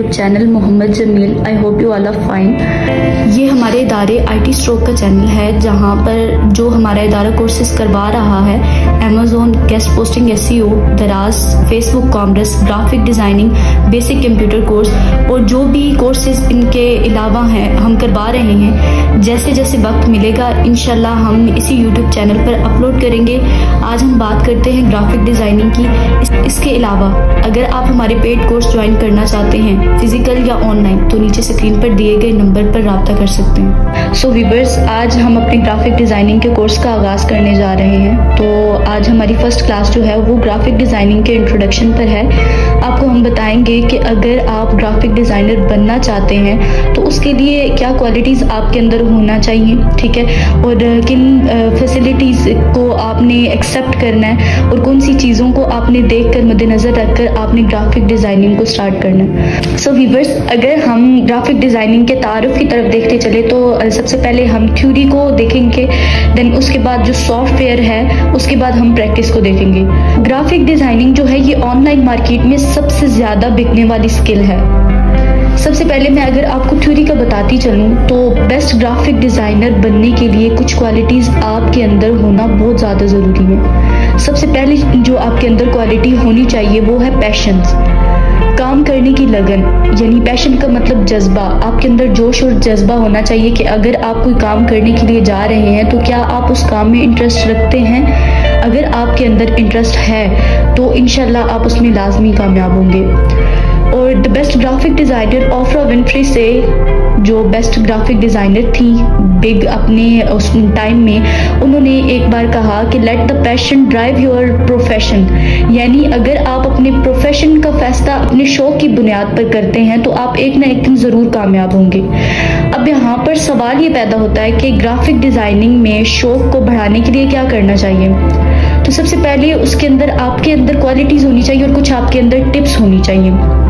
YouTube channel Mohammad Jameel. I hope you all are fine. ये हमारे इदारे IT स्ट्रोक का चैनल है, जहाँ पर जो हमारा इदारा कोर्सेज करवा रहा है अमेजोन, गेस्ट पोस्टिंग, SEO, दराज, Facebook commerce, graphic designing, basic computer course और जो भी कोर्सेज इनके अलावा हैं हम करवा रहे हैं। जैसे जैसे वक्त मिलेगा इंशाल्लाह हम इसी यूट्यूब चैनल पर अपलोड करेंगे। आज हम बात करते हैं ग्राफिक डिज़ाइनिंग की। इसके अलावा अगर आप हमारे पेड कोर्स ज्वाइन करना चाहते हैं फिजिकल या ऑनलाइन, तो नीचे स्क्रीन पर दिए गए नंबर पर राब्ता कर सकते हैं। सो व्यूअर्स, आज हम अपने ग्राफिक डिज़ाइनिंग के कोर्स का आगाज़ करने जा रहे हैं। तो आज हमारी फर्स्ट क्लास जो है वो ग्राफिक डिज़ाइनिंग के इंट्रोडक्शन पर है। आपको हम बताएंगे कि अगर आप ग्राफिक डिज़ाइनर बनना चाहते हैं तो उसके लिए क्या क्वालिटीज़ आपके अंदर होना चाहिए, ठीक है, और किन फैसिलिटीज़ को आपने एक्सेप्ट करना है और कौन सी चीज़ों को आपने देखकर मद्देनज़र रखकर आपने ग्राफिक डिज़ाइनिंग को स्टार्ट करना है। सो व्यूअर्स, अगर हम ग्राफिक डिज़ाइनिंग के तारुफ की तरफ देखते चले तो सबसे पहले हम थ्योरी को देखेंगे, देन उसके बाद जो सॉफ्टवेयर है उसके बाद हम प्रैक्टिस को देखेंगे। ग्राफिक डिज़ाइनिंग जो है ये ऑनलाइन मार्केट में सबसे ज़्यादा बिकने वाली स्किल है। सबसे पहले मैं अगर आपको थ्योरी का बताती चलूँ तो बेस्ट ग्राफिक डिज़ाइनर बनने के लिए कुछ क्वालिटीज़ आपके अंदर होना बहुत ज़्यादा ज़रूरी है। सबसे पहले जो आपके अंदर क्वालिटी होनी चाहिए वो है पैशंस, काम करने की लगन, यानी पैशन का मतलब जज्बा। आपके अंदर जोश और जज्बा होना चाहिए कि अगर आप कोई काम करने के लिए जा रहे हैं तो क्या आप उस काम में इंटरेस्ट रखते हैं। अगर आपके अंदर इंटरेस्ट है तो इंशाल्लाह आप उसमें लाजमी कामयाब होंगे। और the best graphic designer Oprah Winfrey से, जो बेस्ट ग्राफिक डिज़ाइनर थी बिग अपने उस टाइम में, उन्होंने एक बार कहा कि let the passion drive your profession, यानी अगर आप अपने प्रोफेशन का फैसला अपने शौक की बुनियाद पर करते हैं तो आप एक ना एक दिन ज़रूर कामयाब होंगे। अब यहाँ पर सवाल ये पैदा होता है कि ग्राफिक डिज़ाइनिंग में शौक को बढ़ाने के लिए क्या करना चाहिए। तो सबसे पहले उसके अंदर आपके अंदर क्वालिटीज़ होनी चाहिए और कुछ आपके अंदर टिप्स होनी चाहिए।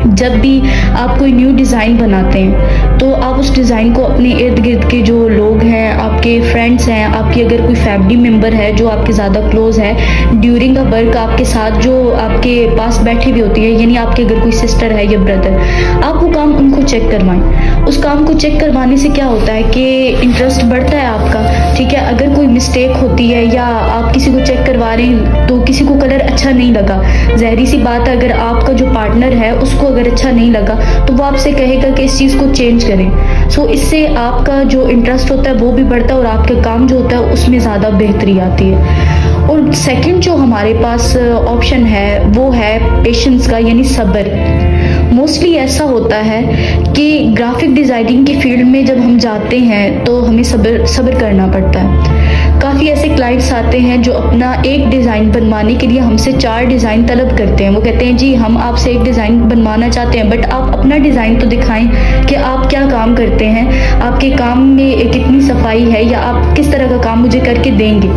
जब भी आप कोई न्यू डिज़ाइन बनाते हैं तो आप उस डिज़ाइन को अपने इर्द गिर्द के जो लोग हैं, आपके फ्रेंड्स हैं, आपकी अगर कोई फैमिली मेम्बर है जो आपके ज़्यादा क्लोज है, ड्यूरिंग अ वर्क आपके साथ जो आपके पास बैठी हुई होती है, यानी आपके अगर कोई सिस्टर है या ब्रदर, आप वो काम उनको चेक करवाएं। उस काम को चेक करवाने से क्या होता है कि इंटरेस्ट बढ़ता है आपका, ठीक है। अगर कोई मिस्टेक होती है या आप किसी को चेक करवा रहे हैं तो किसी को कलर अच्छा नहीं लगा, ज़ाहिर सी बात है अगर आपका जो पार्टनर है उसको अगर अच्छा नहीं लगा तो वो आपसे कहेगा कि इस चीज़ को चेंज करें। सो इससे आपका जो इंटरेस्ट होता है वो भी बढ़ता है और आपका काम जो होता है उसमें ज़्यादा बेहतरी आती है। और सेकंड जो हमारे पास ऑप्शन है वो है पेशेंस का, यानी सब्र। मोस्टली ऐसा होता है कि ग्राफिक डिज़ाइनिंग की फील्ड में जब हम जाते हैं तो हमें सब्र करना पड़ता है। काफ़ी ऐसे क्लाइंट्स आते हैं जो अपना एक डिज़ाइन बनवाने के लिए हमसे 4 डिज़ाइन तलब करते हैं। वो कहते हैं जी हम आपसे एक डिज़ाइन बनवाना चाहते हैं बट आप अपना डिज़ाइन तो दिखाएं कि आप क्या काम करते हैं, आपके काम में कितनी सफाई है या आप किस तरह का काम मुझे करके देंगे।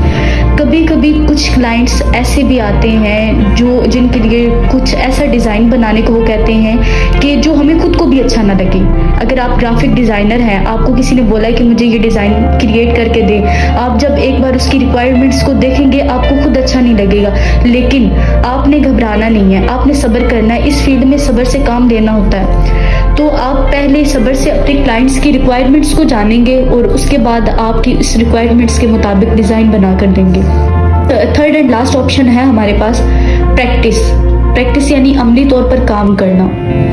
कभी कभी कुछ क्लाइंट्स ऐसे भी आते हैं जो जिनके लिए कुछ ऐसा डिज़ाइन बनाने को वो कहते हैं कि जो हमें खुद को भी अच्छा ना लगे। अगर आप ग्राफिक डिज़ाइनर हैं, आपको किसी ने बोला है कि मुझे ये डिज़ाइन क्रिएट करके दे, आप जब एक बार उसकी रिक्वायरमेंट्स को देखेंगे आपको खुद अच्छा नहीं लगेगा, लेकिन आपने घबराना नहीं है, आपने सब्र करना है। इस फील्ड में सब्र से काम लेना होता है। तो आप पहले सब्र से अपने क्लाइंट्स की रिक्वायरमेंट्स को जानेंगे और उसके बाद आपकी इस रिक्वायरमेंट्स के मुताबिक डिज़ाइन बना कर देंगे। थर्ड एंड लास्ट ऑप्शन है हमारे पास प्रैक्टिस, यानी अमली तौर पर काम करना।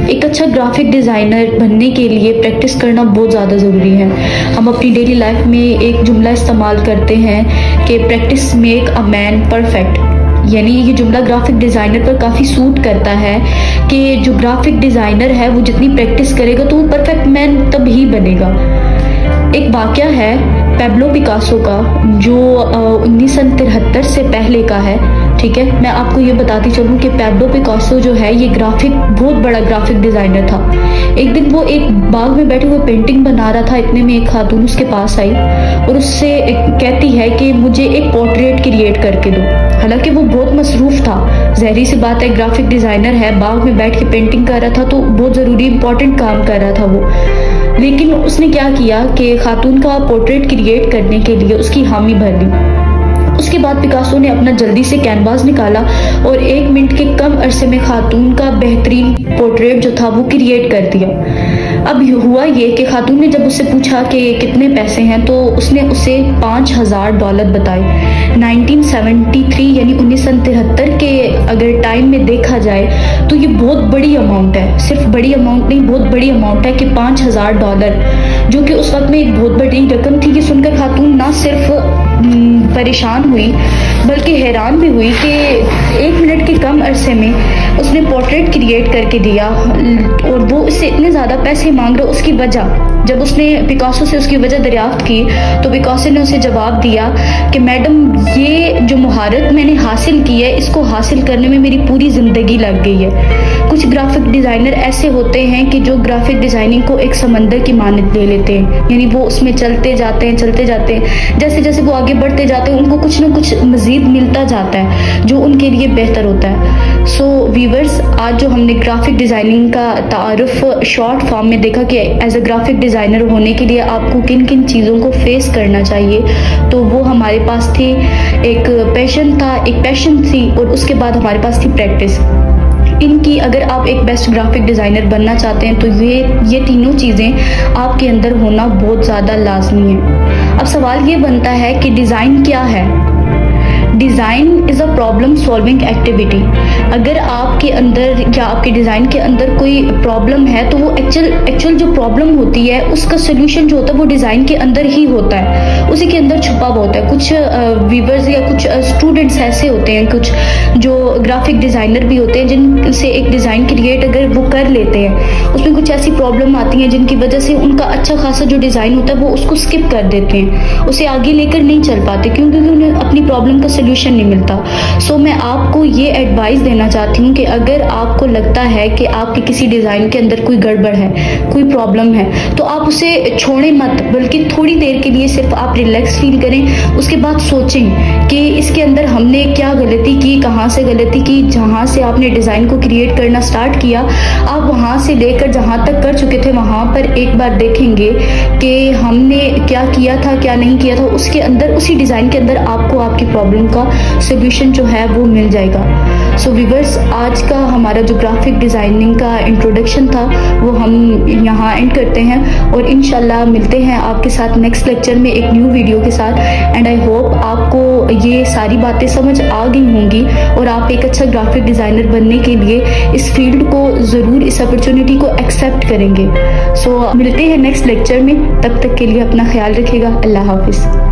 एक अच्छा ग्राफिक डिज़ाइनर बनने के लिए प्रैक्टिस करना बहुत ज़्यादा ज़रूरी है। हम अपनी डेली लाइफ में एक जुमला इस्तेमाल करते हैं कि practice make a man perfect, यानी ये जुमला ग्राफिक डिज़ाइनर पर काफ़ी सूट करता है कि जो ग्राफिक डिज़ाइनर है वो जितनी प्रैक्टिस करेगा तो वो परफेक्ट मैन तब ही बनेगा। एक वाक़या है पैब्लो पिकासो का जो 1973 से पहले का है, ठीक है। मैं आपको ये बताती चलूँ कि पैब्लो पिकासो जो है ये बहुत बड़ा ग्राफिक डिज़ाइनर था। एक दिन वो एक बाग में बैठे हुए पेंटिंग बना रहा था, इतने में एक खातून उसके पास आई और उससे कहती है कि मुझे एक पोर्ट्रेट क्रिएट करके दो। हालांकि वो बहुत मसरूफ़ था, ज़ाहिर सी बात है ग्राफिक डिज़ाइनर है, बाग में बैठ के पेंटिंग कर रहा था तो बहुत ज़रूरी इंपॉर्टेंट काम कर रहा था वो। लेकिन उसने क्या किया कि खातून का पोर्ट्रेट क्रिएट करने के लिए उसकी हामी भर ली। उसके बाद पिकासो ने अपना जल्दी से कैनवास निकाला और 1 मिनट के कम अरसे में खातून का बेहतरीन पोर्ट्रेट जो था वो क्रिएट कर दिया। अब हुआ ये कि खातून ने जब उससे पूछा कि कितने पैसे हैं तो उसने उसे $5000 बताए। 1973 यानी 1973 के अगर टाइम में देखा जाए तो ये बहुत बड़ी अमाउंट है। सिर्फ बड़ी अमाउंट नहीं, बहुत बड़ी अमाउंट है कि $5000, जो कि उस वक्त में एक बहुत बड़ी रकम थी। कि सुनकर खातून ना सिर्फ परेशान हुई बल्कि हैरान भी हुई कि 1 मिनट के कम अरसे में उसने पोर्ट्रेट क्रिएट करके दिया और वो इससे इतने ज़्यादा पैसे मांग रहे। उसकी वजह, जब उसने पिकासो से उसकी वजह दरियाफ्त की तो पिकासो ने उसे जवाब दिया कि मैडम, ये जो महारत मैंने हासिल की है इसको हासिल करने में मेरी पूरी ज़िंदगी लग गई है। कुछ ग्राफिक डिज़ाइनर ऐसे होते हैं कि जो ग्राफिक डिज़ाइनिंग को एक समंदर की मानद ले लेते हैं, यानी वो उसमें चलते जाते हैं। जैसे जैसे वो आगे बढ़ते जाते हैं उनको कुछ ना कुछ मज़ीद मिलता जाता है जो उनके लिए बेहतर होता है। सो व्यूवर्स, आज जो हमने ग्राफिक डिज़ाइनिंग का तारुफ शॉर्ट फॉर्म में देखा कि एज अ ग्राफिक डिज़ाइनर होने के लिए आपको किन किन चीज़ों को फेस करना चाहिए, तो वो हमारे पास थी। एक पैशन थी और उसके बाद हमारे पास थी प्रैक्टिस। इनकी अगर आप एक बेस्ट ग्राफिक डिज़ाइनर बनना चाहते हैं तो ये तीनों चीज़ें आपके अंदर होना बहुत ज़्यादा लाजमी है। अब सवाल ये बनता है कि डिज़ाइन क्या है। Design is a problem solving activity. अगर आपके अंदर या आपके डिज़ाइन के अंदर कोई प्रॉब्लम है तो वो एक्चुअल जो प्रॉब्लम होती है उसका सोल्यूशन जो होता है वो डिज़ाइन के अंदर ही होता है, उसी के अंदर छुपा हुआ होता है। कुछ व्यूअर्स या कुछ स्टूडेंट्स ऐसे होते हैं, कुछ जो ग्राफिक डिज़ाइनर भी होते हैं, जिनसे एक डिज़ाइन क्रिएट अगर वो कर लेते हैं उसमें कुछ ऐसी प्रॉब्लम आती हैं जिनकी वजह से उनका अच्छा खासा जो डिज़ाइन होता है वो उसको स्किप कर देते हैं, उसे आगे लेकर नहीं चल पाते क्योंकि उन्हें अपनी प्रॉब्लम का सोल्यूशन नहीं मिलता। सो मैं आपको ये एडवाइस देना चाहती हूँ कि अगर आपको लगता है कि आपके किसी डिज़ाइन के अंदर कोई गड़बड़ है, कोई प्रॉब्लम है, तो आप उसे छोड़ें मत, बल्कि थोड़ी देर के लिए सिर्फ आप रिलैक्स फील करें। उसके बाद सोचें कि इसके अंदर हमने क्या गलती की, कहाँ से गलती की। जहाँ से आपने डिज़ाइन को क्रिएट करना स्टार्ट किया, आप वहाँ से लेकर जहाँ तक कर चुके थे वहाँ पर एक बार देखेंगे कि हमने क्या किया था, क्या नहीं किया था। उसके अंदर, उसी डिज़ाइन के अंदर आपको आपकी प्रॉब्लम का सोल्यूशन जो है वो मिल जाएगा। सो व्यूअर्स, आज का हमारा जो ग्राफिक डिज़ाइनिंग का इंट्रोडक्शन था वो हम यहाँ एंड करते हैं और इंशाल्लाह मिलते हैं आपके साथ नेक्स्ट लेक्चर में एक न्यू वीडियो के साथ। एंड आई होप आपको ये सारी बातें समझ आ गई होंगी और आप एक अच्छा ग्राफिक डिज़ाइनर बनने के लिए इस फील्ड को ज़रूर, इस अपॉर्चुनिटी को एक्सेप्ट करेंगे। सो मिलते हैं नेक्स्ट लेक्चर में, तब तक के लिए अपना ख्याल रखिएगा। अल्लाह हाफिज़।